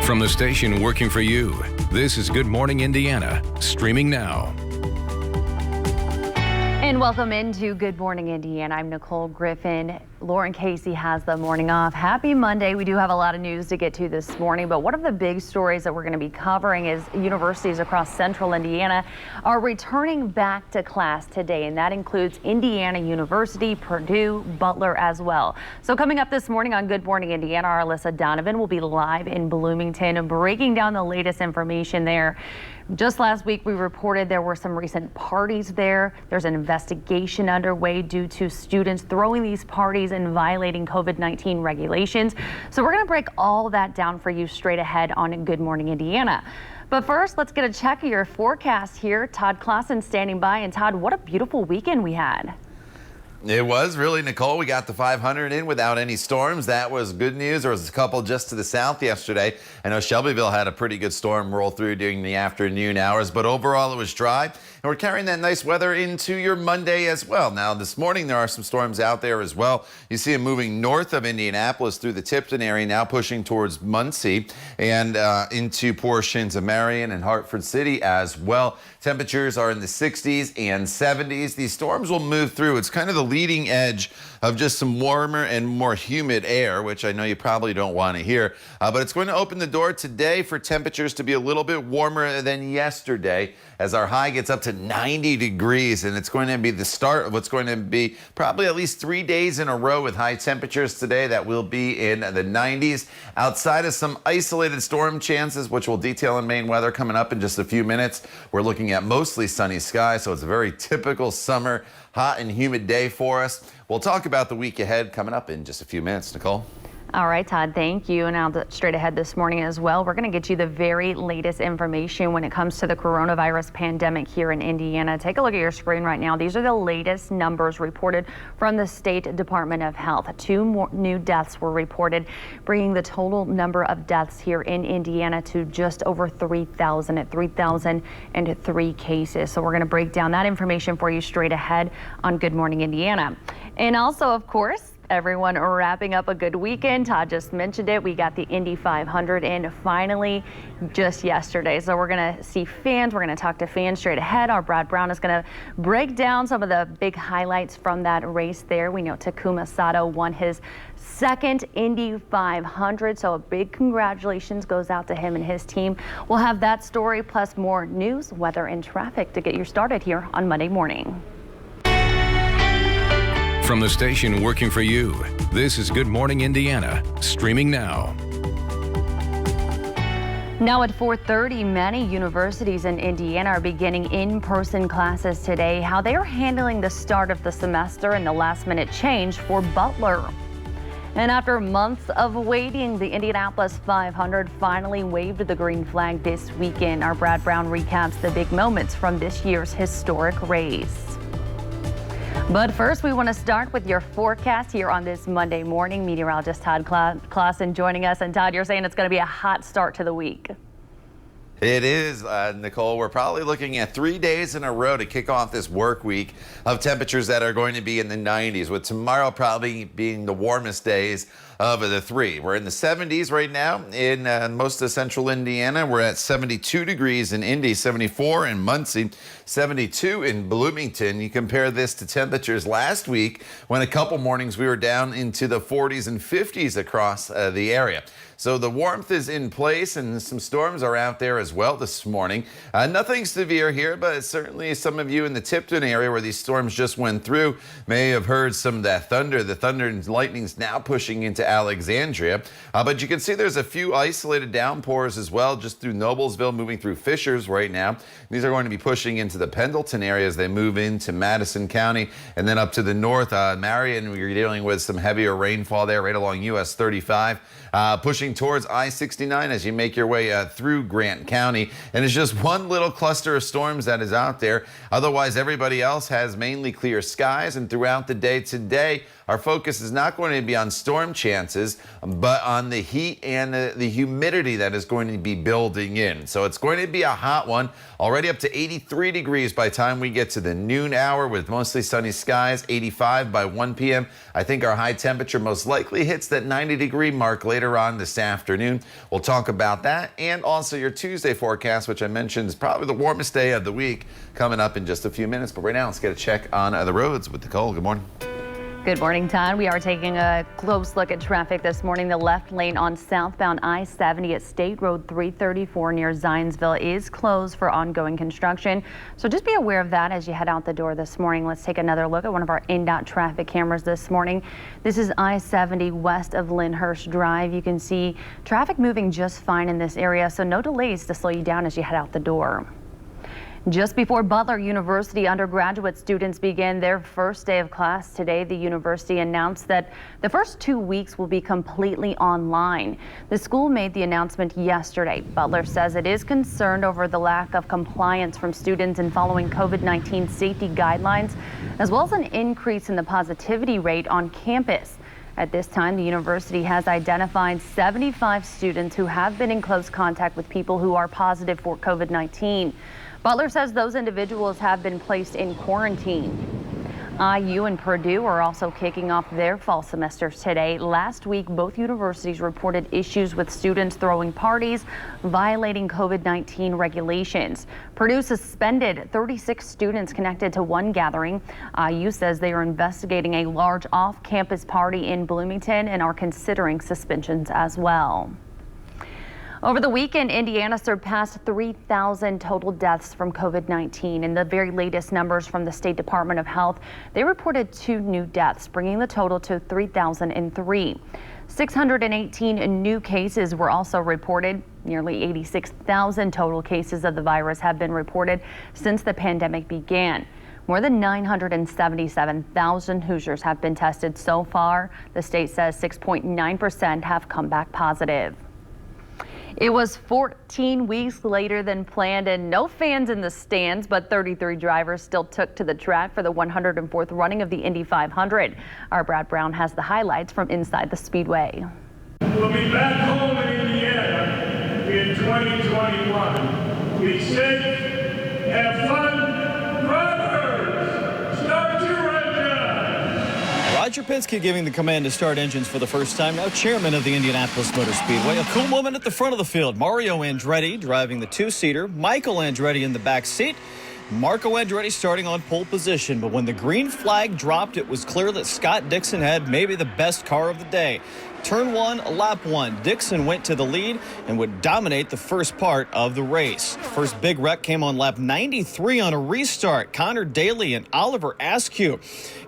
From the station working for you, this is Good Morning Indiana, streaming now. And welcome into Good Morning Indiana. I'm Nicole Griffin. Lauren Casey has the morning off. Happy Monday. We do have a lot of news to get to this morning, but one of the big stories that we're going to be covering is universities across central Indiana are returning back to class today, and that includes Indiana University, Purdue, Butler as well. So coming up this morning on Good Morning Indiana, our Alyssa Donovan will be live in Bloomington and breaking down the latest information there. Just last week, we reported there were some recent parties there. There's an investigation underway due to students throwing these parties and violating COVID-19 regulations. So we're going to break all that down for you straight ahead on Good Morning Indiana. But first, let's get a check of your forecast here. Todd Clausen standing by. And Todd, what a beautiful weekend we had. It was really, Nicole. We got the 500 in without any storms. That was good news. There was a couple just to the south yesterday. I know Shelbyville had a pretty good storm roll through during the afternoon hours, but overall it was dry. And we're carrying that nice weather into your Monday as well. Now, this morning there are some storms out there as well. You see them moving north of Indianapolis through the Tipton area, now pushing towards Muncie and into portions of Marion and Hartford City as well. Temperatures are in the 60s and 70s. These storms will move through. It's kind of the leading edge of just some warmer and more humid air, which I know you probably don't want to hear. But it's going to open the door today for temperatures to be a little bit warmer than yesterday as our high gets up to 90 degrees. And it's going to be the start of what's going to be probably at least 3 days in a row with high temperatures today that will be in the 90s. Outside of some isolated storm chances, which we'll detail in Maine weather coming up in just a few minutes, we're looking at mostly sunny skies. So it's a very typical summer, hot and humid day for us. We'll talk about the week ahead coming up in just a few minutes, Nicole. All right, Todd, thank you. And now straight ahead this morning as well, we're going to get you the very latest information when it comes to the coronavirus pandemic here in Indiana. Take a look at your screen right now. These are the latest numbers reported from the State Department of Health. 2 more new deaths were reported, bringing the total number of deaths here in Indiana to just over 3,000 at 3,003 cases. So we're going to break down that information for you straight ahead on Good Morning Indiana. And also, of course, everyone wrapping up a good weekend. Todd just mentioned it. We got the Indy 500 in finally just yesterday. So we're going to see fans. We're going to talk to fans straight ahead. Our Brad Brown is going to break down some of the big highlights from that race there. We know Takuma Sato won his second Indy 500. So a big congratulations goes out to him and his team. We'll have that story plus more news, weather, and traffic to get you started here on Monday morning. From the station working for you, this is Good Morning Indiana, streaming now. Now at 4:30, many universities in Indiana are beginning in-person classes today. How they are handling the start of the semester and the last-minute change for Butler. And after months of waiting, the Indianapolis 500 finally waved the green flag this weekend. Our Brad Brown recaps the big moments from this year's historic race. But first, we want to start with your forecast here on this Monday morning. Meteorologist Todd Clausen joining us. And Todd, you're saying it's going to be a hot start to the week. It is, Nicole. We're probably looking at 3 days in a row to kick off this work week of temperatures that are going to be in the 90s, with tomorrow probably being the warmest days of the 3. We're in the 70s right now in most of central Indiana. We're at 72 degrees in Indy, 74 in Muncie, 72 in Bloomington. You compare this to temperatures last week when a couple mornings we were down into the 40s and 50s across the area. So the warmth is in place and some storms are out there as well this morning. Nothing severe here, but certainly some of you in the Tipton area where these storms just went through may have heard some of that thunder. The thunder and lightning's now pushing into Alexandria. But you can see there's a few isolated downpours as well just through Noblesville, moving through Fishers right now. These are going to be pushing into the Pendleton area as they move into Madison County and then up to the north. Marion, we're dealing with some heavier rainfall there right along US 35. Pushing towards I-69 as you make your way through Grant County. And it's just one little cluster of storms that is out there. Otherwise, everybody else has mainly clear skies. And throughout the day today, our focus is not going to be on storm chances, but on the heat and the humidity that is going to be building in. So it's going to be a hot one, already up to 83 degrees by the time we get to the noon hour with mostly sunny skies, 85 by 1 p.m. I think our high temperature most likely hits that 90-degree mark later on this afternoon. We'll talk about that and also your Tuesday forecast, which I mentioned is probably the warmest day of the week, coming up in just a few minutes. But right now, let's get a check on the roads with Nicole. Good morning. Good morning, Todd. We are taking a close look at traffic this morning. The left lane on southbound I-70 at State Road 334 near Zionsville is closed for ongoing construction. So just be aware of that as you head out the door this morning. Let's take another look at one of our INDOT traffic cameras this morning. This is I-70 west of Lyndhurst Drive. You can see traffic moving just fine in this area, so no delays to slow you down as you head out the door. Just before Butler University undergraduate students begin their first day of class today, the university announced that the first 2 weeks will be completely online. The school made the announcement yesterday. Butler says it is concerned over the lack of compliance from students in following COVID-19 safety guidelines, as well as an increase in the positivity rate on campus. At this time, the university has identified 75 students who have been in close contact with people who are positive for COVID-19. Butler says those individuals have been placed in quarantine. IU and Purdue are also kicking off their fall semesters today. Last week, both universities reported issues with students throwing parties, violating COVID-19 regulations. Purdue suspended 36 students connected to one gathering. IU says they are investigating a large off-campus party in Bloomington and are considering suspensions as well. Over the weekend, Indiana surpassed 3,000 total deaths from COVID-19. In the very latest numbers from the State Department of Health, they reported 2 new deaths, bringing the total to 3,003. 618 new cases were also reported. Nearly 86,000 total cases of the virus have been reported since the pandemic began. More than 977,000 Hoosiers have been tested so far. The state says 6.9% have come back positive. It was 14 weeks later than planned and no fans in the stands, but 33 drivers still took to the track for the 104th running of the Indy 500. Our Brad Brown has the highlights from inside the Speedway. We'll be back home in Indiana in 2021. Be safe, have fun, drivers, start your engine! Roger Penske giving the command to start engines for the first time, now chairman of the Indianapolis Motor Speedway. A cool woman at the front of the field. Mario Andretti driving the 2-seater. Michael Andretti in the back seat. Marco Andretti starting on pole position. But when the green flag dropped, it was clear that Scott Dixon had maybe the best car of the day. Turn 1, lap 1. Dixon went to the lead and would dominate the first part of the race. First big wreck came on lap 93 on a restart. Connor Daly and Oliver Askew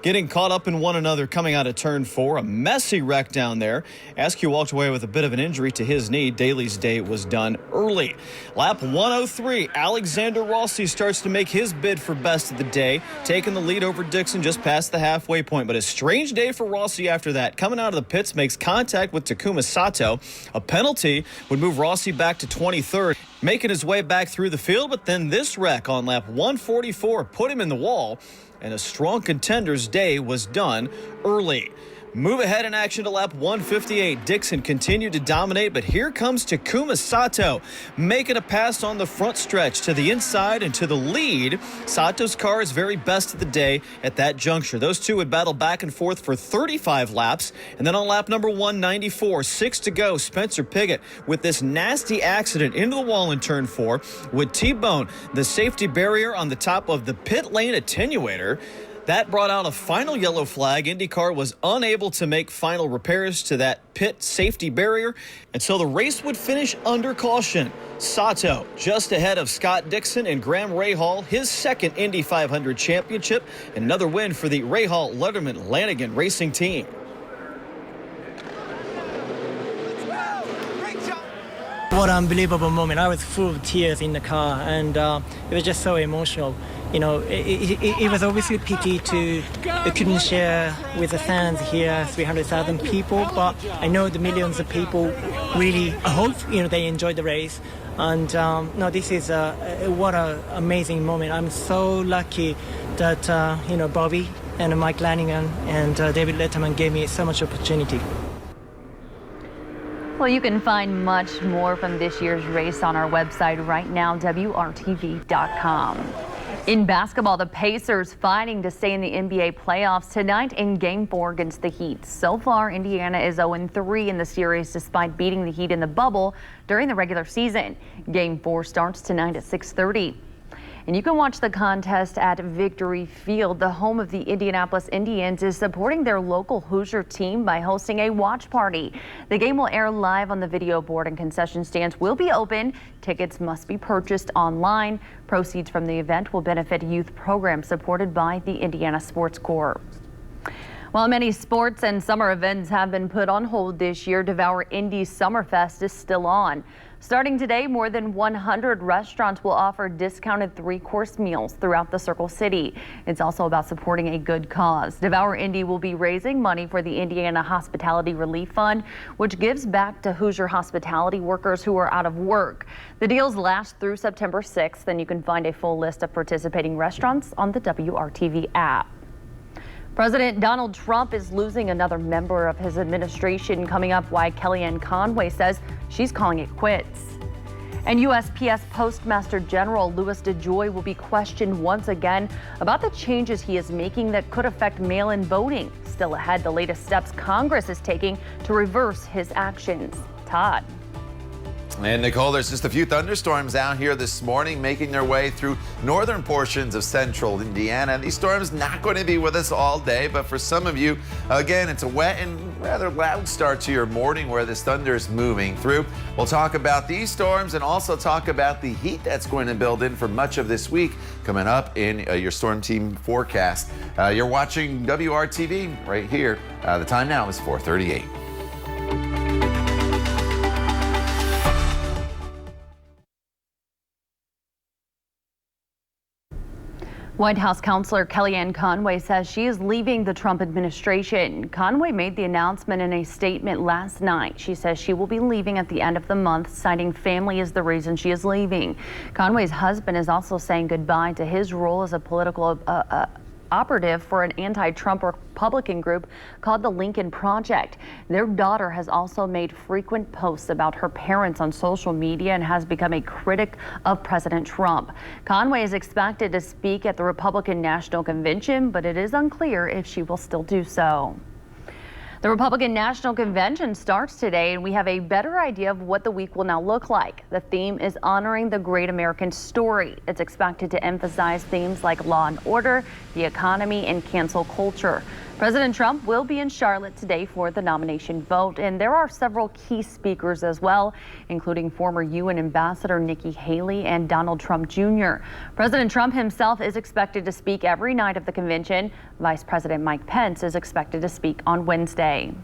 getting caught up in one another coming out of turn 4. A messy wreck down there. Askew walked away with a bit of an injury to his knee. Daly's day was done early. Lap 103, Alexander Rossi starts to make his bid for best of the day, taking the lead over Dixon just past the halfway point. But a strange day for Rossi after that. Coming out of the pits, makes contact with Takuma Sato. A penalty would move Rossi back to 23rd, making his way back through the field. But then this wreck on lap 144 put him in the wall, and a strong contender's day was done early. Move ahead in action to lap 158. Dixon continued to dominate, but here comes Takuma Sato making a pass on the front stretch to the inside and to the lead. Sato's car is very best of the day at that juncture. Those two would battle back and forth for 35 laps. And then on lap number 194, 6 to go, Spencer Pigot with this nasty accident into the wall in turn 4 would T-bone the safety barrier on the top of the pit lane attenuator. That brought out a final yellow flag. IndyCar was unable to make final repairs to that pit safety barrier, and so the race would finish under caution. Sato just ahead of Scott Dixon and Graham Rahal, his second Indy 500 championship, and another win for the Rahal Letterman Lanigan racing team. What an unbelievable moment. I was full of tears in the car, and it was just so emotional. You know, it was obviously a pity to couldn't share with the fans here, 300,000 people, but I know the millions of people really, I hope, you know, they enjoyed the race. And no, this is what an amazing moment. I'm so lucky that, you know, Bobby and Mike Lanigan and David Letterman gave me so much opportunity. Well, you can find much more from this year's race on our website right now, WRTV.com. In basketball, the Pacers fighting to stay in the NBA playoffs tonight in Game 4 against the Heat. So far, Indiana is 0-3 in the series despite beating the Heat in the bubble during the regular season. Game 4 starts tonight at 6:30. And you can watch the contest at Victory Field. The home of the Indianapolis Indians is supporting their local Hoosier team by hosting a watch party. The game will air live on the video board and concession stands will be open. Tickets must be purchased online. Proceeds from the event will benefit youth programs supported by the Indiana Sports Corps. While many sports and summer events have been put on hold this year, DEVOUR INDY SUMMERFEST is still on. Starting today, more than 100 restaurants will offer discounted 3-course meals throughout the Circle City. It's also about supporting a good cause. DEVOUR INDY will be raising money for the Indiana Hospitality Relief Fund, which gives back to Hoosier hospitality workers who are out of work. The deals last through September 6th, and you can find a full list of participating restaurants on the WRTV app. President Donald Trump is losing another member of his administration coming up, while Kellyanne Conway says she's calling it quits. And USPS Postmaster General Louis DeJoy will be questioned once again about the changes he is making that could affect mail-in voting. Still ahead, the latest steps Congress is taking to reverse his actions. Todd. And Nicole, there's just a few thunderstorms out here this morning making their way through northern portions of central Indiana. These storms not going to be with us all day, but for some of you, again, it's a wet and rather loud start to your morning where this thunder is moving through. We'll talk about these storms and also talk about the heat that's going to build in for much of this week coming up in your storm team forecast. You're watching WRTV right here. The time now is 4:38. White House counselor Kellyanne Conway says she is leaving the Trump administration. Conway made the announcement in a statement last night. She says she will be leaving at the end of the month, citing family as the reason she is leaving. Conway's husband is also saying goodbye to his role as a political operative for an anti-Trump Republican group called the Lincoln Project. Their daughter has also made frequent posts about her parents on social media and has become a critic of President Trump. Conway is expected to speak at the Republican National Convention, but it is unclear if she will still do so. The Republican National Convention starts today, and we have a better idea of what the week will now look like. The theme is honoring the great American story. It's expected to emphasize themes like law and order, the economy, and cancel culture. President Trump will be in Charlotte today for the nomination vote, and there are several key speakers as well, including former UN Ambassador Nikki Haley and Donald Trump Jr. President Trump himself is expected to speak every night of the convention. Vice President Mike Pence is expected to speak on Wednesday.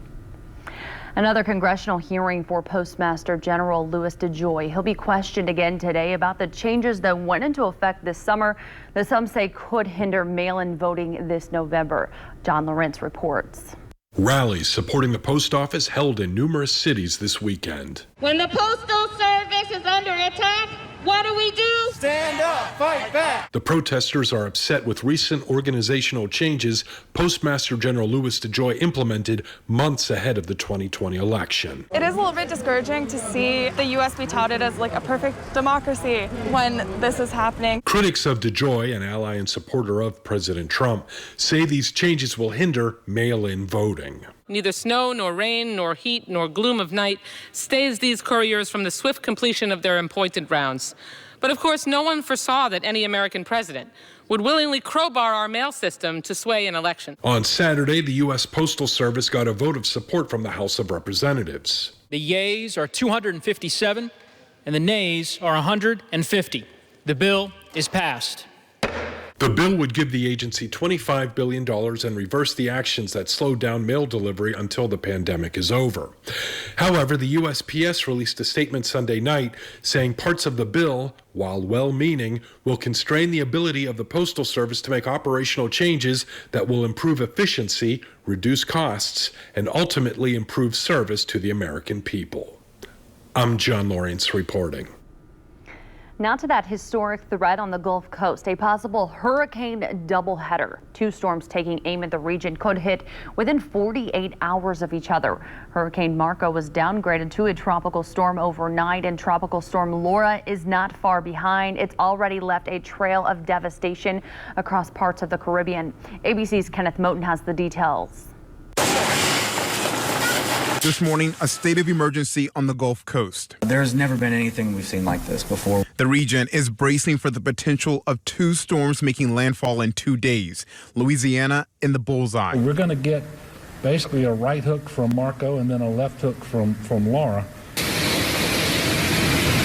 Another congressional hearing for Postmaster General Louis DeJoy. He'll be questioned again today about the changes that went into effect this summer that some say could hinder mail-in voting this November. John Lawrence reports. Rallies supporting the post office held in numerous cities this weekend. When the Postal Service is under attack, what do? Stand up, fight back. The protesters are upset with recent organizational changes Postmaster General Louis DeJoy implemented months ahead of the 2020 election. It is a little bit discouraging to see the U.S. be touted as like a perfect democracy when this is happening. Critics of DeJoy, an ally and supporter of President Trump, say these changes will hinder mail-in voting. Neither snow, nor rain, nor heat, nor gloom of night stays these couriers from the swift completion of their appointed rounds. But of course, no one foresaw that any American president would willingly crowbar our mail system to sway an election. On Saturday, the U.S. Postal Service got a vote of support from the House of Representatives. The yeas are 257, and the nays are 150. The bill is passed. The bill would give the agency $25 billion and reverse the actions that slowed down mail delivery until the pandemic is over. However, the USPS released a statement Sunday night saying parts of the bill, while well-meaning, will constrain the ability of the Postal Service to make operational changes that will improve efficiency, reduce costs, and ultimately improve service to the American people. I'm John Lawrence reporting. Now to that historic threat on the Gulf Coast, a possible hurricane doubleheader. Two storms taking aim at the region could hit within 48 hours of each other. Hurricane Marco was downgraded to a tropical storm overnight, and Tropical Storm Laura is not far behind. It's already left a trail of devastation across parts of the Caribbean. ABC's Kenneth Moten has the details. This morning, a state of emergency on the Gulf Coast. There's never been anything we've seen like this before. The region is bracing for the potential of two storms making landfall in 2 days. Louisiana in the bullseye. We're going to get basically a right hook from Marco and then a left hook from Laura.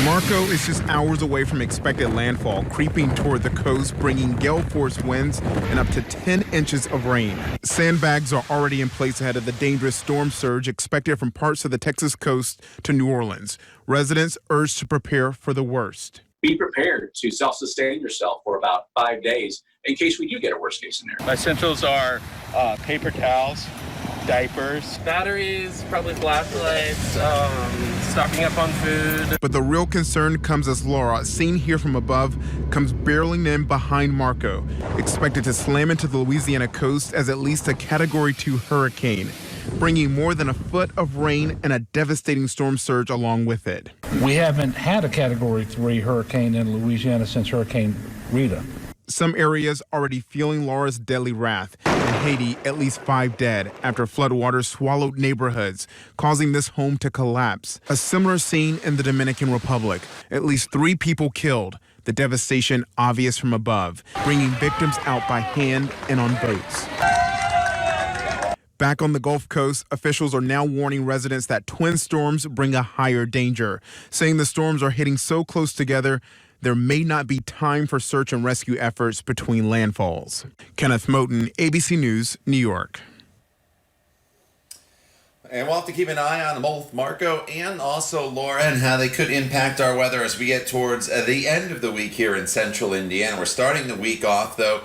Marco is just hours away from expected landfall, creeping toward the coast, bringing gale force winds and up to 10 inches of rain. Sandbags are already in place ahead of the dangerous storm surge expected from parts of the Texas coast to New Orleans. Residents urged to prepare for the worst. Be prepared to self-sustain yourself for about 5 days in case we do get a worst-case scenario. Essentials are paper towels, diapers, batteries, probably flashlights, stocking up on food. But the real concern comes as Laura, seen here from above, comes barreling in behind Marco, expected to slam into the Louisiana coast as at least a Category 2 hurricane, bringing more than a foot of rain and a devastating storm surge along with it. We haven't had a Category 3 hurricane in Louisiana since Hurricane Rita. Some areas already feeling Laura's deadly wrath. In Haiti, at least 5 dead after floodwaters swallowed neighborhoods, causing this home to collapse. A similar scene in the Dominican Republic. At least 3 people killed. The devastation obvious from above, bringing victims out by hand and on boats. Back on the Gulf Coast, officials are now warning residents that twin storms bring a higher danger, saying the storms are hitting so close together there may not be time for search and rescue efforts between landfalls. Kenneth Moten, ABC News, New York. And we'll have to keep an eye on both Marco and also Laura and how they could impact our weather as we get towards the end of the week here in central Indiana. We're starting the week off, though,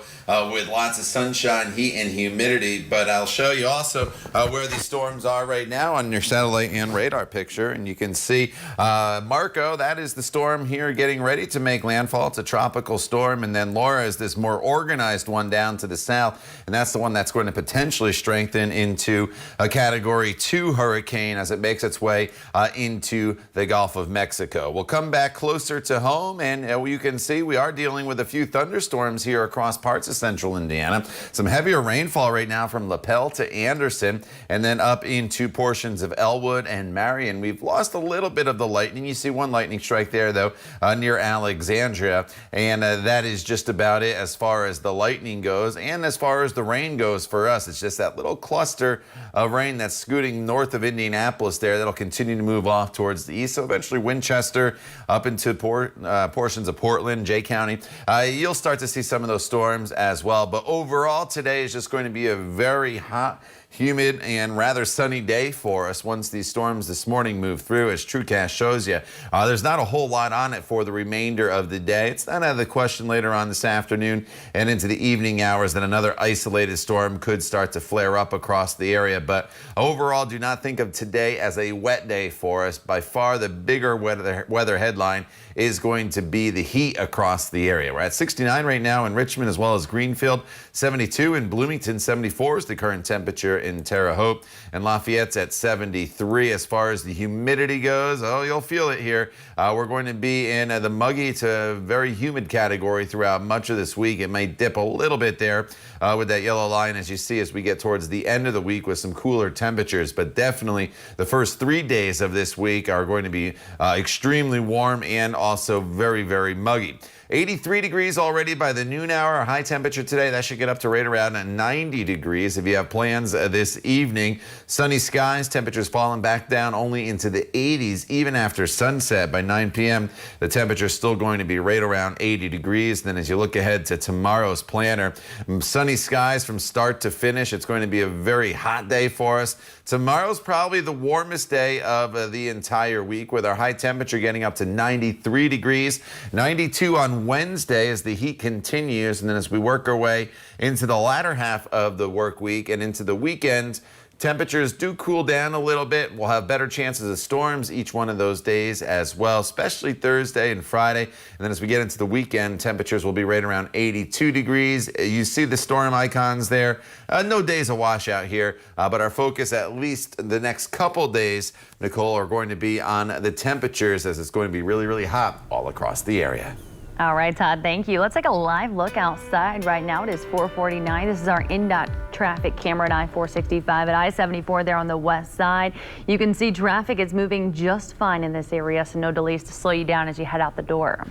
with lots of sunshine, heat, and humidity. But I'll show you also where these storms are right now on your satellite and radar picture. And you can see Marco, that is the storm here getting ready to make landfall. It's a tropical storm. And then Laura is this more organized one down to the south. And that's the one that's going to potentially strengthen into a Category 2 hurricane as it makes its way into the Gulf of Mexico. We'll come back closer to home, and you can see we are dealing with a few thunderstorms here across parts of central Indiana. Some heavier rainfall right now from LaPel to Anderson, and then up into portions of Elwood and Marion. We've lost a little bit of the lightning. You see one lightning strike there, though, near Alexandria, and that is just about it as far as the lightning goes, and as far as the rain goes for us. It's just that little cluster of rain that's scooting north of Indianapolis there that'll continue to move off towards the east. So eventually Winchester up into portions of Portland, Jay County. You'll start to see some of those storms as well. But overall, today is just going to be a very hot, humid, and rather sunny day for us once these storms this morning move through, as TrueCast shows you. There's not a whole lot on it for the remainder of the day. It's not out of the question later on this afternoon and into the evening hours that another isolated storm could start to flare up across the area. But overall, do not think of today as a wet day for us. By far, the bigger weather headline is going to be the heat across the area. We're at 69 right now in Richmond as well as Greenfield, 72 in Bloomington, 74 is the current temperature in Terre Haute, and Lafayette's at 73. As far as the humidity goes, oh, you'll feel it here. We're going to be in the muggy to very humid category throughout much of this week. It may dip a little bit there with that yellow line, as you see, as we get towards the end of the week with some cooler temperatures. But definitely the first 3 days of this week are going to be extremely warm and also very, very muggy. 83 degrees already by the noon hour. Our high temperature today, that should get up to right around 90 degrees if you have plans this evening. Sunny skies, temperatures falling back down only into the 80s even after sunset. By 9 p.m., the temperature is still going to be right around 80 degrees. Then as you look ahead to tomorrow's planner, sunny skies from start to finish. It's going to be a very hot day for us. Tomorrow's probably the warmest day of the entire week, with our high temperature getting up to 93 degrees, 92 on Wednesday as the heat continues. And then as we work our way into the latter half of the work week and into the weekend, Temperatures do cool down a little bit. We'll have better chances of storms each one of those days as well, especially Thursday and Friday. And then as we get into the weekend, temperatures will be right around 82 degrees. You see the storm icons there. No days of washout here, but our focus at least the next couple days, Nicole, are going to be on the temperatures as it's going to be really, really hot all across the area. All right, Todd, thank you. Let's take a live look outside. Right now it is 4:49. This is our INDY traffic camera at I-465 at I-74 there on the west side. You can see traffic is moving just fine in this area, so no delays to slow you down as you head out the door.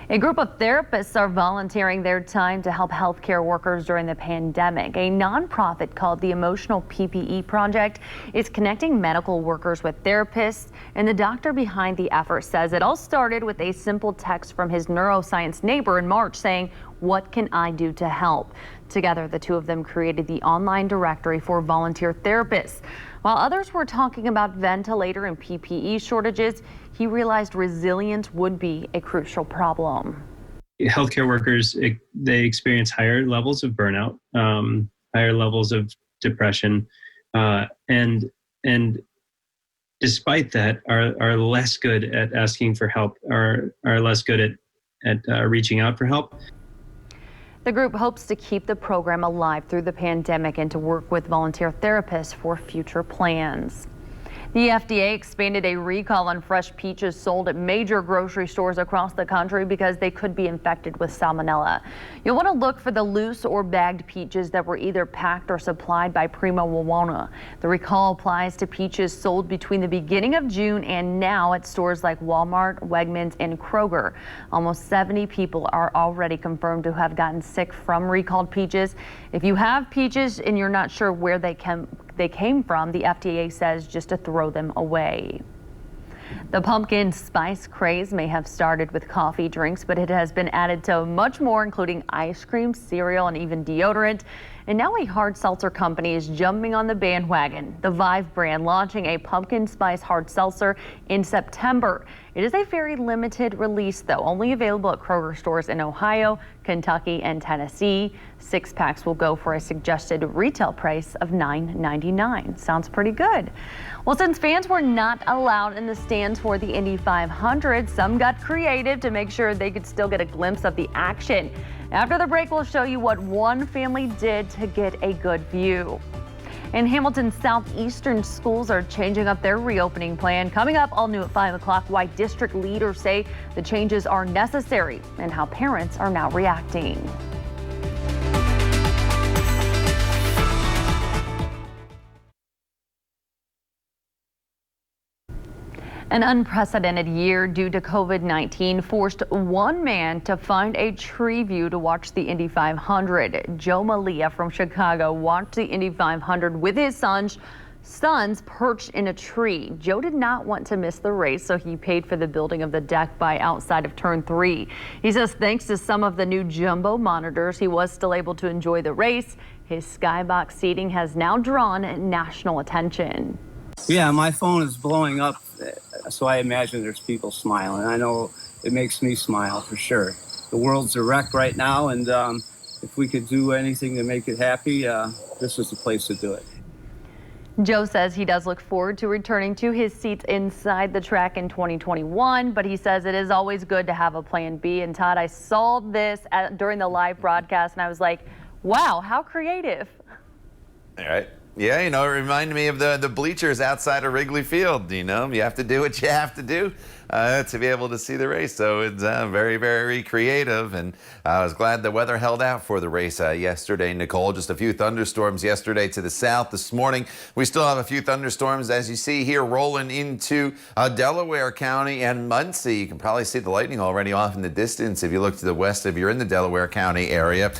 A group of therapists are volunteering their time to help healthcare workers during the pandemic. A nonprofit called the Emotional PPE Project is connecting medical workers with therapists, and the doctor behind the effort says it all started with a simple text from his neuroscience neighbor in March saying, "What can I do to help?" Together, the two of them created the online directory for volunteer therapists. While others were talking about ventilator and PPE shortages, he realized resilience would be a crucial problem. Healthcare workers, they experience higher levels of burnout, higher levels of depression, and despite that, are less good at asking for help, are less good at reaching out for help. The group hopes to keep the program alive through the pandemic and to work with volunteer therapists for future plans. The FDA expanded a recall on fresh peaches sold at major grocery stores across the country because they could be infected with salmonella. You'll want to look for the loose or bagged peaches that were either packed or supplied by Prima Wawana. The recall applies to peaches sold between the beginning of June and now at stores like Walmart, Wegmans, and Kroger. Almost 70 people are already confirmed to have gotten sick from recalled peaches. If you have peaches and you're not sure where they came from, the FDA says just to throw them away. The pumpkin spice craze may have started with coffee drinks, but it has been added to much more, including ice cream, cereal, and even deodorant. And now a hard seltzer company is jumping on the bandwagon. The Vive brand launching a pumpkin spice hard seltzer in September. It is a very limited release, though, only available at Kroger stores in Ohio, Kentucky, and Tennessee. 6 packs will go for a suggested retail price of $9.99. Sounds pretty good. Well, since fans were not allowed in the stands for the Indy 500, some got creative to make sure they could still get a glimpse of the action. After the break, we'll show you what one family did to get a good view. In Hamilton's southeastern schools are changing up their reopening plan. Coming up, all new at 5 o'clock, why district leaders say the changes are necessary and how parents are now reacting. An unprecedented year due to COVID-19 forced one man to find a tree view to watch the Indy 500. Joe Malia from Chicago watched the Indy 500 with his sons perched in a tree. Joe did not want to miss the race, so he paid for the building of the deck by outside of turn 3. He says thanks to some of the new jumbo monitors, he was still able to enjoy the race. His skybox seating has now drawn national attention. Yeah, my phone is blowing up, so I imagine there's people smiling. I know it makes me smile for sure. The world's a wreck right now, and if we could do anything to make it happy, this is the place to do it. Joe says he does look forward to returning to his seats inside the track in 2021, but he says it is always good to have a plan B. And Todd, I saw this during the live broadcast, and I was like, wow, how creative. All right. Yeah, it reminded me of the bleachers outside of Wrigley Field. You have to do what you have to do to be able to see the race. So it's very, very creative. And I was glad the weather held out for the race yesterday, Nicole. Just a few thunderstorms yesterday to the south. This morning, we still have a few thunderstorms, as you see here, rolling into Delaware County and Muncie. You can probably see the lightning already off in the distance if you look to the west if you're in the Delaware County area.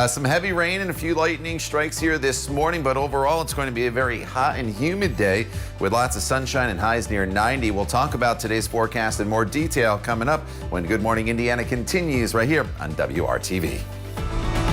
Some heavy rain and a few lightning strikes here this morning, but overall, it's going to be a very hot and humid day with lots of sunshine and highs near 90. We'll talk about today's forecast in more detail coming up when Good Morning Indiana continues right here on WRTV.